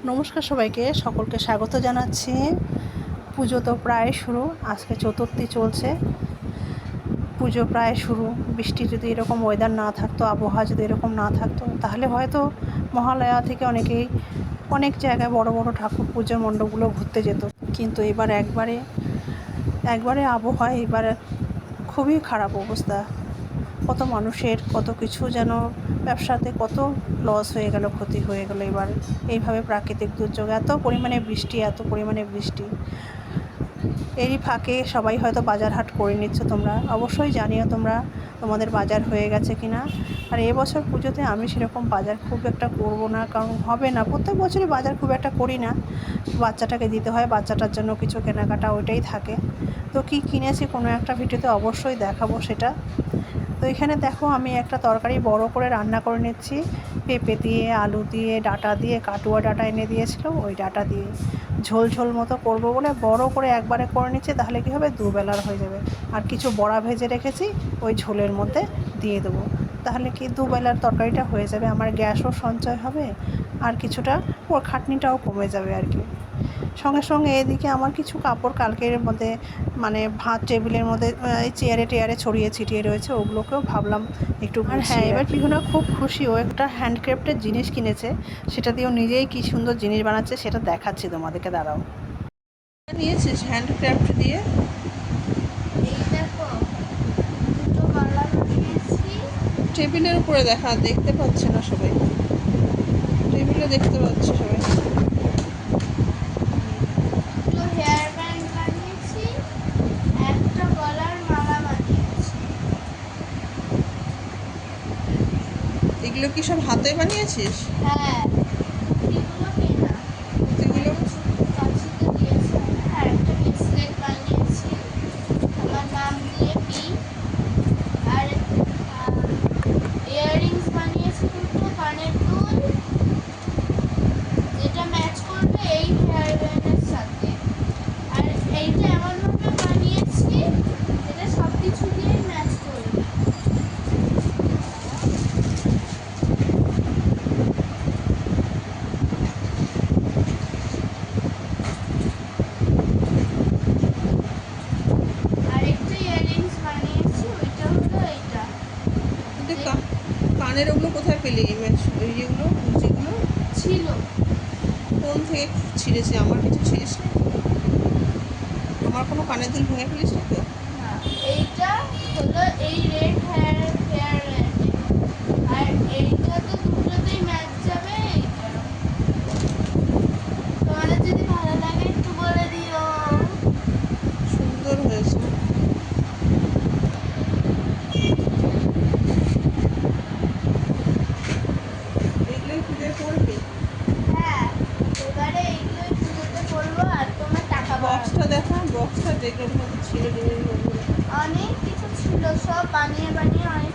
নমস্কার সবাইকে, সকলকে স্বাগত জানাচ্ছি। পুজো তো প্রায় শুরু, আজকে চতুর্থী চলছে। পুজো প্রায় শুরু। বৃষ্টি যদি এরকম ওয়েদার না থাকতো, আবহাওয়া যদি এরকম না থাকতো, তাহলে হয়তো মহালয়া থেকে অনেক জায়গায় বড় বড় ঠাকুর পুজোর মণ্ডপগুলো ঘুরতে যেত। কিন্তু এবার একবারে আবহাওয়া এবার খুবই খারাপ অবস্থা। কত মানুষের কত কিছু যেন ব্যবসাতে কত লস হয়ে গেল, ক্ষতি হয়ে গেল। এবার এইভাবে প্রাকৃতিক দুর্যোগ, এত পরিমাণে বৃষ্টি, এরই ফাঁকে সবাই হয়তো বাজার হাট করে নিচ্ছে। তোমরা অবশ্যই জানিও তোমাদের বাজার হয়ে গেছে কি না। আর এবছর পুজোতে আমি সেরকম বাজার খুব একটা করব না, কারণ হবে না। প্রত্যেক বছরই বাজার খুব একটা করি না, বাচ্চাটাকে দিতে হয়, বাচ্চাটার জন্য কিছু কেনাকাটা ওইটাই থাকে। তো কী কিনেছি কোনো একটা ভিডিওতে অবশ্যই দেখাবো সেটা। তো এখানে দেখো, আমি একটা তরকারি বড় করে রান্না করে নিচ্ছি। পেঁপে দিয়ে, আলু দিয়ে, ডাঁটা দিয়ে, কাটুয়া ডাঁটা এনে দিয়েছিল, ওই ডাঁটা দিয়ে ঝোল ঝোল মতো করবো বলে বড় করে একবারে করে নিচ্ছি। তাহলে কী হবে, দুবেলার হয়ে যাবে। আর কিছু বড়া ভেজে রেখেছি, ওই ঝোলের মধ্যে দিয়ে দেবো। তাহলে কি দুবেলার তরকারিটা হয়ে যাবে, আমার গ্যাসও সঞ্চয় হবে, আর কিছুটা ওর খাটনিটাও কমে যাবে আর কি। সঙ্গে সঙ্গে এদিকে আমার কিছু কাপড় কালকের মধ্যে, ভাত টেবিলের মধ্যে এই চেয়ারে ছড়িয়ে ছিটিয়ে রয়েছে, ওগুলোকেও ভাবলাম একটু। আর হ্যাঁ, এবার পিহুনা খুব খুশি, ও একটা হ্যান্ডক্রাফটের জিনিস কিনেছে, সেটা দিয়েও নিজেই কী সুন্দর জিনিস বানাচ্ছে, সেটা দেখাচ্ছি তোমাদেরকে, দাঁড়াও। নিয়েছিস হ্যান্ডক্রাফট দিয়ে? টেবিলের উপরে দেখতে পাচ্ছে না সবাই, টেবিলে দেখতে পাচ্ছে সবাই। এগুলো কি সব হাতে বানিয়েছিস? হ্যাঁ, কানের ওগুলো কোথায় পেলি? ওই যেগুলো ছিল কোন থেকে ছিঁড়েছে? আমার কিছু ছিঁড়িস না? আমার কোনো কানের দুল ভেঙে ফেলিস না তো? এইটা হলো এই রেড হেয়ার আর এইটা তো দুটোতেই ম্যাচ যাবে। এইটা তোমাদের যদি ভালো লাগে একটু বলে দিও। সুন্দর হয়েছে। এগুলোই পুজোয় করবি? হ্যাঁ, এবারে এইগুলোই পুজোতে করবো। আর তোমার টাকা বক্সটা দেখা, বক্সটা দেখে ছিল জিনিসগুলো। অনেক কিছু ছিল, সব বানিয়ে অনেক